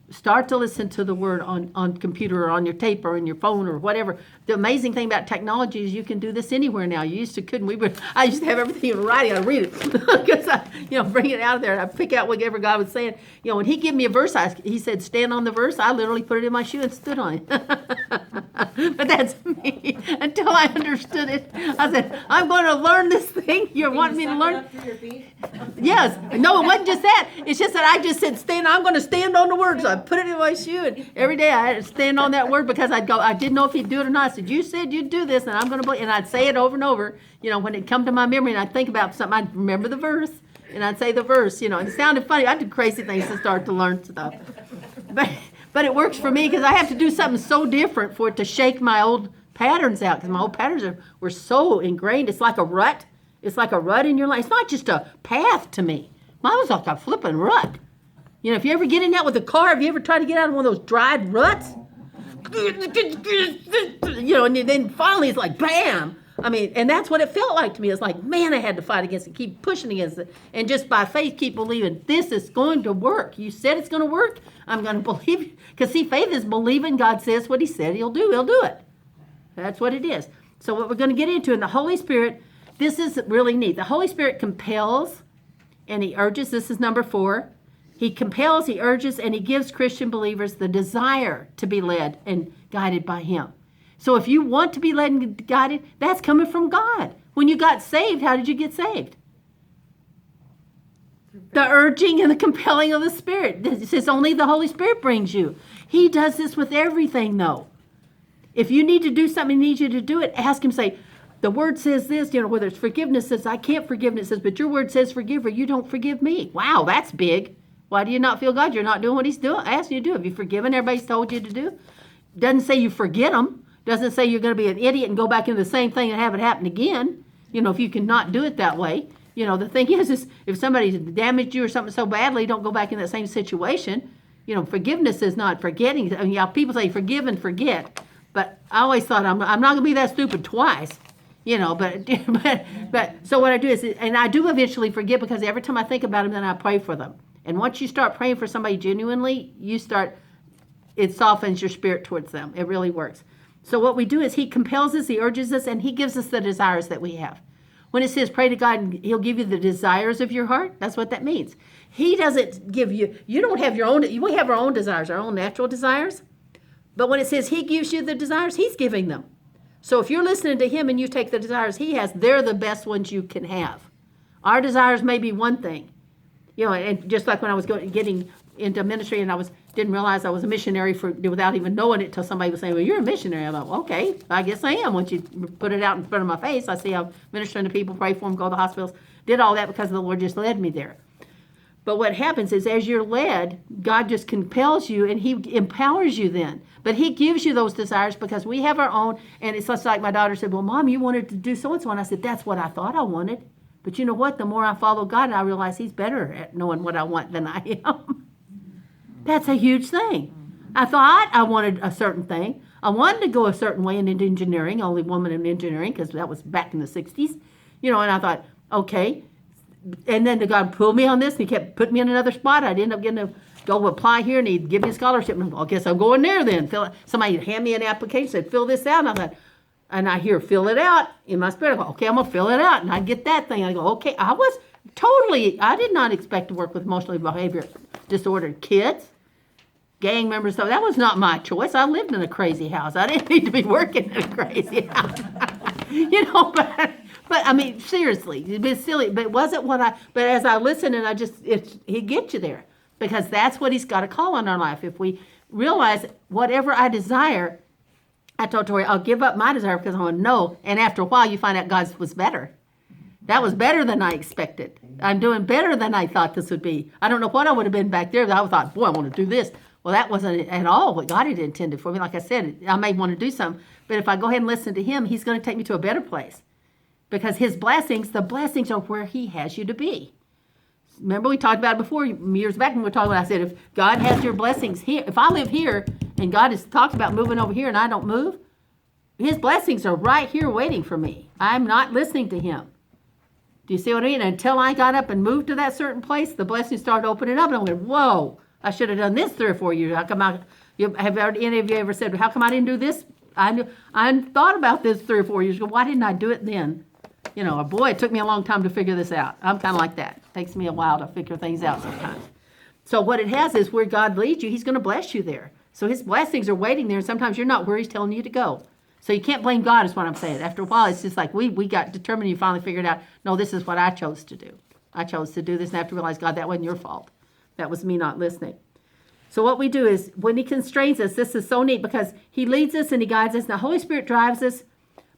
Start to listen to the word on computer or on your tape or in your phone or whatever. The amazing thing about technology is you can do this anywhere now. You used to couldn't. I used to have everything in writing. I'd read it because I, bring it out of there and I pick out whatever God was saying. When he gave me a verse, he said, stand on the verse. I literally put it in my shoe and stood on it. But that's me. Until I understood it, I said, I'm going to learn this thing. You want me to learn? Up to your feet? Yes. No, it wasn't just that. It's just that I just said, I'm going to stand on the word. So I put it in my shoe, and every day I had to stand on that word because I didn't know if he'd do it or not. I said, you said you'd do this, and I'm going to believe. And I'd say it over and over. When it come to my memory and I'd think about something, I'd remember the verse, and I'd say the verse, and it sounded funny. I did crazy things to start to learn stuff. But it works for me because I have to do something so different for it to shake my old patterns out, because my old patterns were so ingrained. It's like a rut. It's like a rut in your life. It's not just a path to me. Mine was like a flipping rut. If you ever get in that with a car, have you ever tried to get out of one of those dried ruts? And then finally it's like, bam. And that's what it felt like to me. It's like, man, I had to fight against it, keep pushing against it, and just by faith keep believing this is going to work. You said it's going to work. I'm going to believe you. Because see, faith is believing God says what he said he'll do. He'll do it. That's what it is. So what we're going to get into in the Holy Spirit, this is really neat. The Holy Spirit compels and he urges. This is number 4. He compels, he urges, and he gives Christian believers the desire to be led and guided by him. So if you want to be led and guided, that's coming from God. When you got saved, how did you get saved? The urging and the compelling of the Spirit. It says only the Holy Spirit brings you. He does this with everything, though. If you need to do something, he needs you to do it, ask him, say, the word says this, whether it's forgiveness, says, I can't forgive, and it says, but your word says forgive, or you don't forgive me. Wow, that's big. Why do you not feel God? You're not doing what he's doing. Asking you to do. Have you forgiven everybody's told you to do? Doesn't say you forget them. Doesn't say you're going to be an idiot and go back into the same thing and have it happen again. If you cannot do it that way. The thing is if somebody's damaged you or something so badly, don't go back in that same situation. Forgiveness is not forgetting. People say forgive and forget. But I always thought I'm not going to be that stupid twice. But so what I do is, and I do eventually forget, because every time I think about them, then I pray for them. And once you start praying for somebody genuinely, it softens your spirit towards them. It really works. So what we do is he compels us, he urges us, and he gives us the desires that we have. When it says pray to God and he'll give you the desires of your heart, that's what that means. He doesn't give you don't have your own, we have our own desires, our own natural desires. But when it says he gives you the desires, he's giving them. So if you're listening to him and you take the desires he has, they're the best ones you can have. Our desires may be one thing. And just like when I was getting into ministry and didn't realize I was a missionary without even knowing it till somebody was saying, well, you're a missionary. I thought, well, okay, I guess I am. Once you put it out in front of my face, I see I'm ministering to people, pray for them, go to the hospitals, did all that because the Lord just led me there. But what happens is as you're led, God just compels you and he empowers you then. But he gives you those desires because we have our own. And it's just like my daughter said, well, Mom, you wanted to do so-and-so. And I said, that's what I thought I wanted. But you know what? The more I follow God, I realize he's better at knowing what I want than I am. That's a huge thing. I thought I wanted a certain thing. I wanted to go a certain way in engineering, only woman in engineering, because that was back in the 60s. And I thought, okay. And then God pulled me on this, and he kept putting me in another spot. I'd end up getting to go apply here, and he'd give me a scholarship. And I guess I'm going there then. Somebody hand me an application, said, fill this out. And I thought, and I hear, fill it out in my spirit. I go, okay, I'm going to fill it out. And I get that thing. I go, okay. I did not expect to work with emotionally behavior disordered kids, gang members. So that was not my choice. I lived in a crazy house. I didn't need to be working in a crazy house. But seriously, it'd be silly. But it wasn't but as I listened and he gets you there. Because that's what he's got to call on our life. If we realize whatever I desire, I told Tori, I'll give up my desire because I want to know. And after a while, you find out God's was better. That was better than I expected. I'm doing better than I thought this would be. I don't know what I would have been back there. But I thought, boy, I want to do this. Well, that wasn't at all what God had intended for me. Like I said, I may want to do something. But if I go ahead and listen to him, he's going to take me to a better place. Because his blessings, the blessings are where he has you to be. Remember we talked about it before, years back when we were talking about, I said, if God has your blessings here, if I live here and God has talked about moving over here and I don't move, his blessings are right here waiting for me. I'm not listening to him. Do you see what I mean? Until I got up and moved to that certain place, the blessings started opening up and I went, whoa, I should have done this 3 or 4 years. How come any of you ever said, how come I didn't do this? I thought about this 3 or 4 years ago. Why didn't I do it then? Boy, it took me a long time to figure this out. I'm kind of like that. It takes me a while to figure things out sometimes. So what it has is where God leads you, he's going to bless you there. So his blessings are waiting there, and sometimes you're not where he's telling you to go. So you can't blame God is what I'm saying. After a while, it's just like we got determined. You finally figured out, no, this is what I chose to do. I chose to do this, and I have to realize, God, that wasn't your fault. That was me not listening. So what we do is when he constrains us, this is so neat because he leads us and he guides us. The Holy Spirit drives us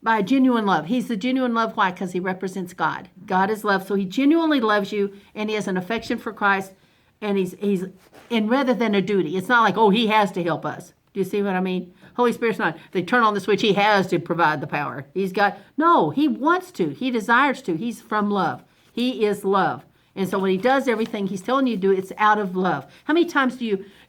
by genuine love. He's the genuine love. Why? Because he represents God. God is love. So he genuinely loves you, and he has an affection for Christ, and and rather than a duty. It's not like, oh, he has to help us. Do you see what I mean? Holy Spirit's not, they turn on the switch, he has to provide the power. No, he wants to. He desires to. He's from love. He is love. And so when he does everything he's telling you to do, it's out of love. How many times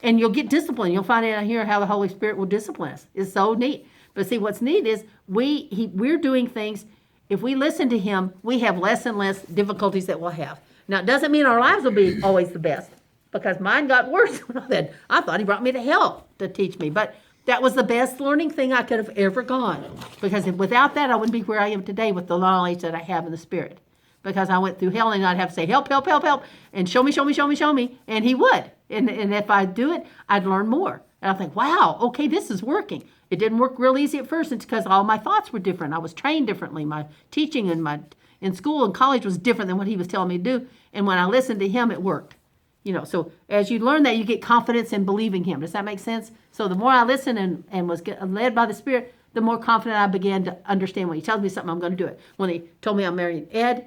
and you'll get disciplined. You'll find out here how the Holy Spirit will discipline us. It's so neat. But see, what's neat is we're doing things, if we listen to him, we have less and less difficulties that we'll have. Now, it doesn't mean our lives will be always the best, because mine got worse. I thought he brought me to hell to teach me. But that was the best learning thing I could have ever gone. Because without that, I wouldn't be where I am today with the knowledge that I have in the Spirit. Because I went through hell and I'd have to say, help, help, help, help, and show me, show me, show me, show me. And he would. And if I do it, I'd learn more. And I think, wow, okay, this is working. It didn't work real easy at first. It's because all my thoughts were different. I was trained differently. My teaching in school and college was different than what he was telling me to do. And when I listened to him, it worked. So as you learn that, you get confidence in believing him. Does that make sense? So the more I listened and was led by the Spirit, the more confident I began to understand when he tells me something, I'm going to do it. When he told me I'm marrying Ed,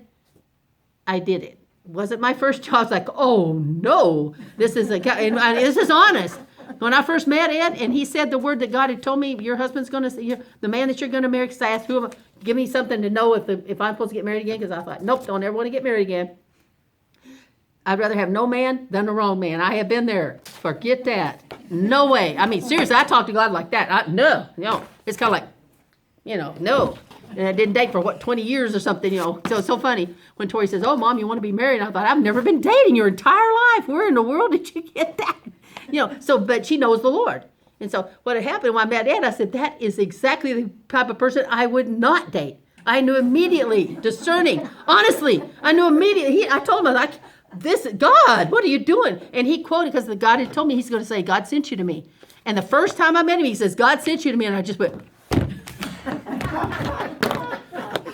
I did it. Wasn't my first job. I was like, oh no, this is this is honest. When I first met Ed and he said the word that God had told me, your husband's going to, the man that you're going to marry, because I asked give me something to know if I'm supposed to get married again, because I thought, nope, don't ever want to get married again. I'd rather have no man than the wrong man. I have been there. Forget that. No way. I mean, seriously, I talk to God like that. No. It's kind of like, no. And I didn't date for 20 years or something, So it's so funny when Tori says, oh, Mom, you want to be married? And I thought, I've never been dating your entire life. Where in the world did you get that? But she knows the Lord. And so what had happened when I met Ed, I said, that is exactly the type of person I would not date. I knew immediately, discerning. Honestly, I knew immediately. I told him, God, what are you doing? And he quoted, because the God had told me, he's going to say, God sent you to me. And the first time I met him, he says, God sent you to me. And I just went,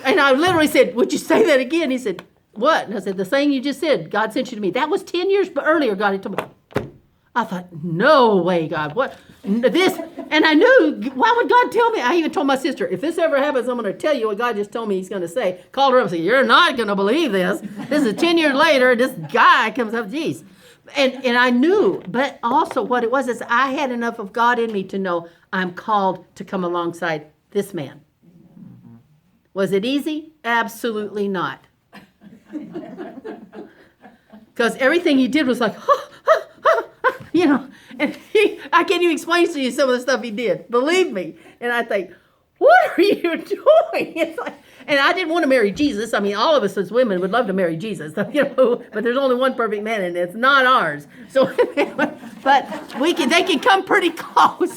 and I literally said, would you say that again? He said, what? And I said, the saying you just said, God sent you to me. That was 10 years earlier, God had told me. I thought, no way, God, what? This, and I knew, why would God tell me? I even told my sister, if this ever happens, I'm going to tell you what God just told me he's going to say. Called her up and said, you're not going to believe this. This is 10 years later, this guy comes up, geez. And I knew, but also what it was is I had enough of God in me to know I'm called to come alongside this man. Was it easy? Absolutely not. Because everything he did was like, and I can't even explain to you some of the stuff he did. Believe me. And I think, what are you doing? It's like, and I didn't want to marry Jesus. I mean, all of us as women would love to marry Jesus, but there's only one perfect man, and it's not ours. So, but they can come pretty close.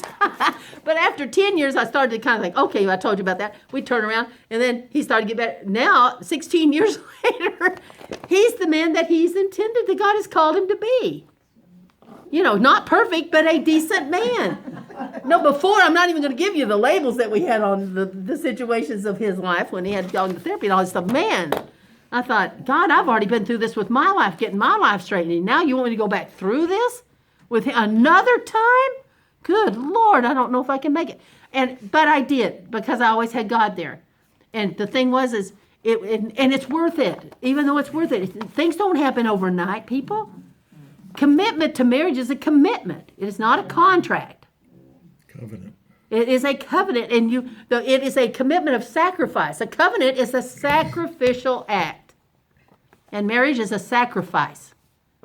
But after 10 years, I started to kind of think, okay, I told you about that. We turn around, and then he started to get better. Now, 16 years later, he's the man that he's intended, that God has called him to be. Not perfect, but a decent man. No, before, I'm not even going to give you the labels that we had on the situations of his life when he had gone to therapy and all this stuff. Man, I thought, God, I've already been through this with my life, getting my life straightened. Now you want me to go back through this with another time? Good Lord, I don't know if I can make it. But I did, because I always had God there. And the thing was, and it's worth it. Even though it's worth it. Things don't happen overnight, people. Commitment to marriage is a commitment. It is not a contract. Covenant. It is a covenant, and it is a commitment of sacrifice. A covenant is a sacrificial act, and marriage is a sacrifice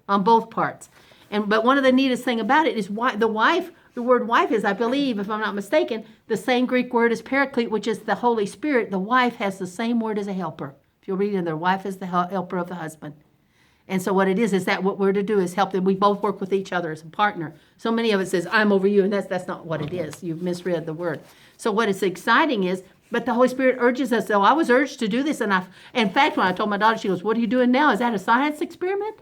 on both parts. But one of the neatest thing about it is the word wife is, I believe, if I'm not mistaken, the same Greek word as paraclete, which is the Holy Spirit. The wife has the same word as a helper. If you'll read in there, wife is the helper of the husband. And so what it is that what we're to do is help them. We both work with each other as a partner. So many of it says, I'm over you, and that's not what it is. You've misread the word. So what is exciting is, but the Holy Spirit urges us. So I was urged to do this, and in fact, when I told my daughter, she goes, what are you doing now? Is that a science experiment?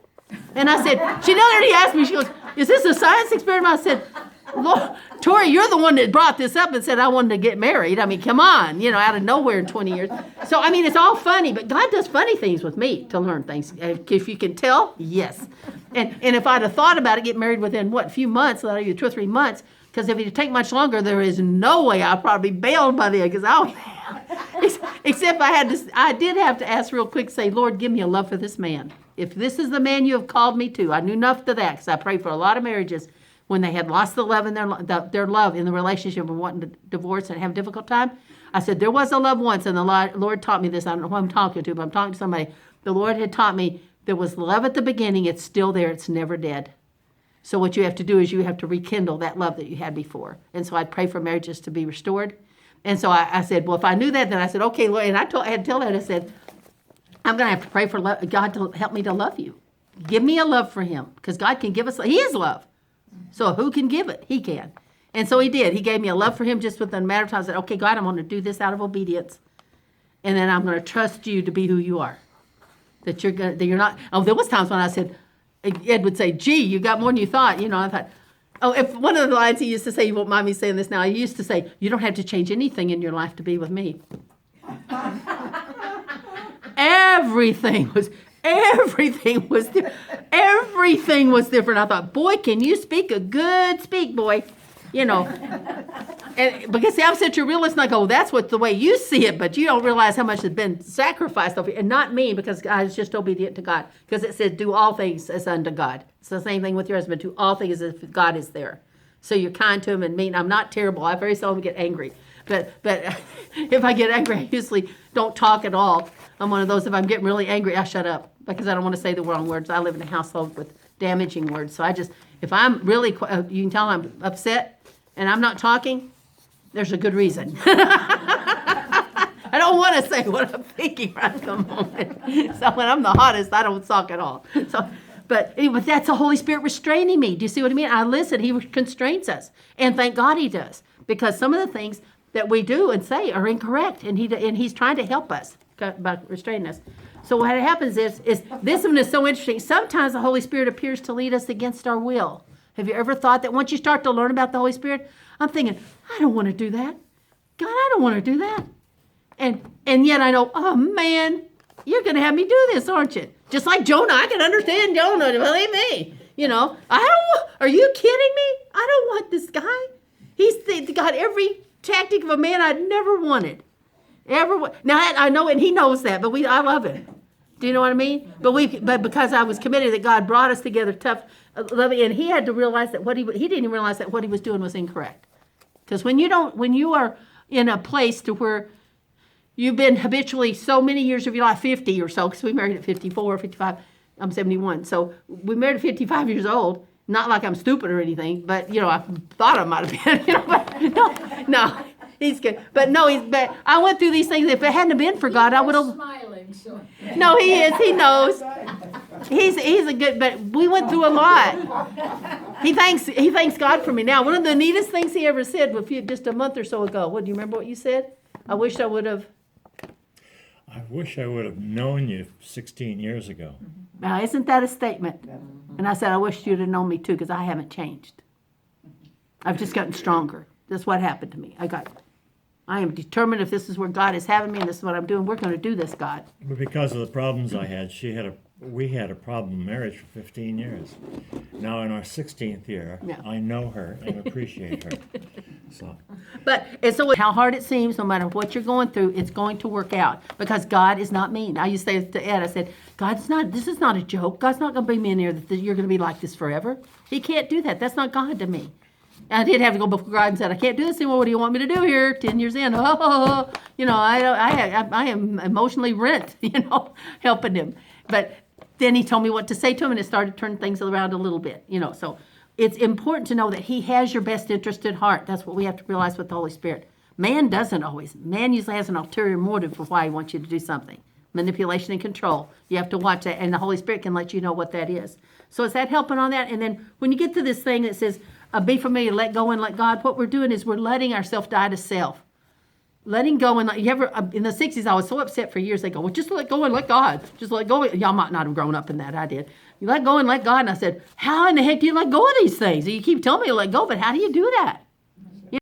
And I said, she already asked me, she goes, is this a science experiment? I said, Lord, Tori, you're the one that brought this up and said I wanted to get married. I mean, come on, out of nowhere in 20 years. So, I mean, it's all funny, but God does funny things with me to learn things. If you can tell, yes. And if I'd have thought about it, get married within, a few months, 2 or 3 months, because if it take much longer, there is no way I'll probably be bailed by then, because except I did have to ask real quick, say, Lord, give me a love for this man. If this is the man you have called me to, I knew enough to that, because I prayed for a lot of marriages when they had lost the love in their love in the relationship and wanting to divorce and have a difficult time. I said, there was a love once, and the Lord taught me this. I don't know who I'm talking to, but I'm talking to somebody. The Lord had taught me there was love at the beginning. It's still there. It's never dead. So what you have to do is you have to rekindle that love that you had before. And so I'd pray for marriages to be restored. And so I said, well, if I knew that, then I said, okay, Lord. And I had to tell that. I said, I'm going to have to pray for God to help me to love you. Give me a love for him, because God can give us, he is love. So who can give it? He can. And so he did. He gave me a love for him just within a matter of time. I said, okay, God, I'm going to do this out of obedience. And then I'm going to trust you to be who you are. That you're not. Oh, there was times when I said, Ed would say, gee, you got more than you thought. I thought, if one of the lines he used to say, you won't mind me saying this now, he used to say, you don't have to change anything in your life to be with me. Everything was different. I thought, boy, can you speak a good speak, boy. And because see, I'm such a realist, and I go, that's the way you see it, but you don't realize how much has been sacrificed over here. And not me, because I was just obedient to God. Because it said, do all things as unto God. It's the same thing with your husband. Do all things as if God is there. So you're kind to him and mean. I'm not terrible. I very seldom get angry. But if I get angry, I usually don't talk at all. I'm one of those, if I'm getting really angry, I shut up, because I don't want to say the wrong words. I live in a household with damaging words. So if I'm really, you can tell I'm upset and I'm not talking, there's a good reason. I don't want to say what I'm thinking right at the moment. So when I'm the hottest, I don't talk at all. But anyway, that's the Holy Spirit restraining me. Do you see what I mean? I listen. He constrains us. And thank God he does. Because some of the things that we do and say are incorrect. And he's trying to help us by restraining us. So what happens is this one is so interesting. Sometimes the Holy Spirit appears to lead us against our will. Have you ever thought that once you start to learn about the Holy Spirit, I'm thinking, I don't want to do that. God, I don't want to do that. And yet I know, oh man, you're going to have me do this, aren't you? Just like Jonah, I can understand Jonah, believe me. Are you kidding me? I don't want this guy. He's got every tactic of a man I'd never wanted. Now I know, and he knows that, but I love him. Do you know what I mean? But because I was committed, that God brought us together tough, loving, and he had to realize that he didn't even realize that what he was doing was incorrect. Because when you are in a place to where you've been habitually so many years of your life, 50 or so, because we married at 54, 55, I'm 71. So we married at 55 years old. Not like I'm stupid or anything, but I thought I might have been. But no, he's good. But but I went through these things. If it hadn't been for God, I would have. Smiling. So. No, he is. He knows. He's a good. But we went through a lot. He thanks God for me. Now, one of the neatest things he ever said was just a month or so ago. What do you remember? What you said? I wish I would have known you 16 years ago. Now, isn't that a statement? And I said, I wish you'd have known me too, because I haven't changed. I've just gotten stronger. That's what happened to me. I am determined if this is where God is having me and this is what I'm doing, we're going to do this, God. But because of the problems I had, we had a problem marriage for 15 years. Now in our 16th year, Yeah. I know her and appreciate her. So how hard it seems, no matter what you're going through, it's going to work out, because God is not mean. I used to say to Ed, I said, this is not a joke. God's not going to bring me in here that you're going to be like this forever. He can't do that. That's not God to me. And I did have to go before God and said, I can't do this anymore. What do you want me to do here? 10 years in, I am emotionally rent, helping him. But then he told me what to say to him, and it started turning things around a little bit, So it's important to know that he has your best interest at heart. That's what we have to realize with the Holy Spirit. Man doesn't always. Man usually has an ulterior motive for why he wants you to do something. manipulation and control. You have to watch that, and the Holy Spirit can let you know what that is. So is that helping on that? And then when you get to this thing that says, be familiar, let go and let God, what we're doing is we're letting ourselves die to self. Letting go and you ever, in the 60s, I was so upset for years. They go, well, just let go and let God. Just let go. Y'all might not have grown up in that. I did. You let go and let God. And I said, how in the heck do you let go of these things? You keep telling me to let go, but how do you do that?